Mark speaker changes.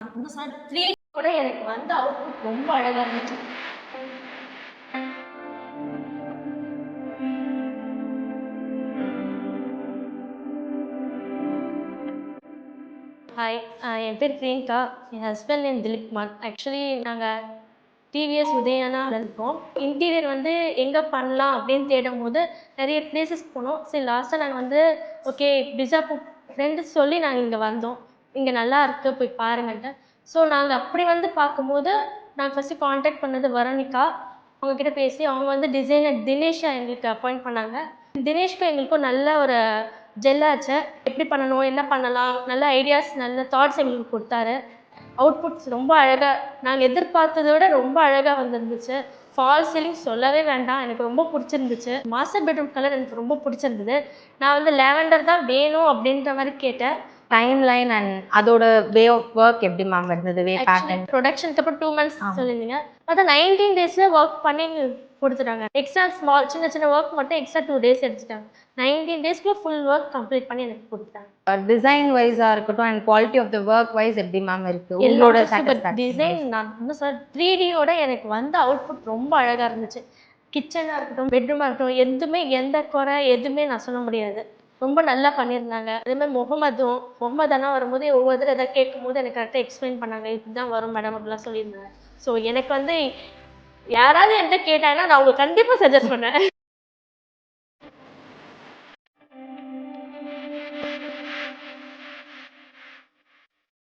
Speaker 1: 3D கூட எனக்கு வந்த அவுட்புட் ரொம்ப அழகா இருந்துச்சு. ஹாய், என் பேர் பிரியங்கா. என் ஹஸ்பண்ட் நேம் திலீப்குமார். ஆக்சுவலி நாங்கள் டிவிஎஸ் உதயானாவில் இருக்கோம். இன்டீரியர் வந்து எங்கே பண்ணலாம் அப்படின்னு தேடும்போது நிறைய பிளேசஸ் போனோம். சரி, லாஸ்ட்டாக நாங்கள் வந்து ஓகே பிஜாப்பூர் ஃப்ரெண்டு சொல்லி நாங்கள் இங்கே வந்தோம். இங்கே நல்லா இருக்குது, போய் பாருங்கன்ட்டு. ஸோ நாங்கள் அப்படி வந்து பார்க்கும்போது நாங்கள் ஃபஸ்ட்டு காண்டாக்ட் பண்ணது வரோனிகா. அவங்கக்கிட்ட பேசி அவங்க வந்து டிசைனர் தினேஷை எங்களுக்கு அப்பாயிண்ட் பண்ணாங்க. தினேஷ்க்கும் எங்களுக்கும் நல்ல ஒரு ஜெல்லாச்சு. எப்படி பண்ணணும், என்ன பண்ணலாம், நல்ல ஐடியாஸ், நல்ல தாட்ஸ் எங்களுக்கு கொடுத்தாரு. அவுட்புட்ஸ் ரொம்ப அழகாக, நாங்கள் எதிர்பார்த்ததை விட ரொம்ப அழகாக வந்துருந்துச்சு. ஃபால் சீலிங் சொல்லவே வேண்டாம், எனக்கு ரொம்ப பிடிச்சிருந்துச்சு. மாஸ்டர் பெட்ரூம் கலர் எனக்கு ரொம்ப பிடிச்சிருந்தது. நான் வந்து லேவெண்டர் தான் வேணும் அப்படின்ற மாதிரி கேட்டேன்.
Speaker 2: டைம் லைன் அண்ட் அதோட வே ஆஃப் ஒர்க் எப்படி மேம் இருந்தது? வே பேட்டர்ன்
Speaker 1: ப்ரொடக்ஷனுக்கு அப்புறம் 2 months சொல்லியிருந்தீங்க. அதான் 19 daysல ஒர்க் பண்ணி கொடுத்துட்டாங்க. எக்ஸ்ட்ரா ஸ்மால் சின்ன சின்ன ஒர்க் மட்டும் எக்ஸ்ட்ரா 2 days எடுத்துட்டாங்க. 19 daysக்குள்ள ஃபுல் ஒர்க் கம்ப்ளீட் பண்ணி எனக்கு கொடுத்தாங்க.
Speaker 2: டிசைன் வைஸா இருக்கட்டும் and quality of the work wise எப்படி மேம் இருக்கு உங்களோட சாட்டிஸ்ஃபேக்ஷன்?
Speaker 1: டிசைன் நான் என்ன சொல்றேன், 3Dயோட எனக்கு வந்த அவுட்புட் ரொம்ப அழகா இருந்துச்சு. கிச்சனாக இருக்கட்டும், பெட்ரூமாக இருக்கட்டும், எதுவுமே எந்த குறை எதுவுமே நான் சொல்ல முடியாது. ரொம்ப நல்லா பண்ணியிருந்தாங்க. அதேமாதிரி முகமது அண்ணா வரும்போது ஒவ்வொரு தடவை எதாவது கேட்கும்போது எனக்கு கரெக்டாக எக்ஸ்பிளைன் பண்ணாங்க. இப்படிதான் வரும் மேடம் அப்படிலாம் சொல்லியிருந்தாங்க. ஸோ எனக்கு வந்து யாராவது என்கிட்ட கேட்டாங்கன்னா நான் உங்களுக்கு கண்டிப்பாக சஜஸ்ட் பண்ணேன்.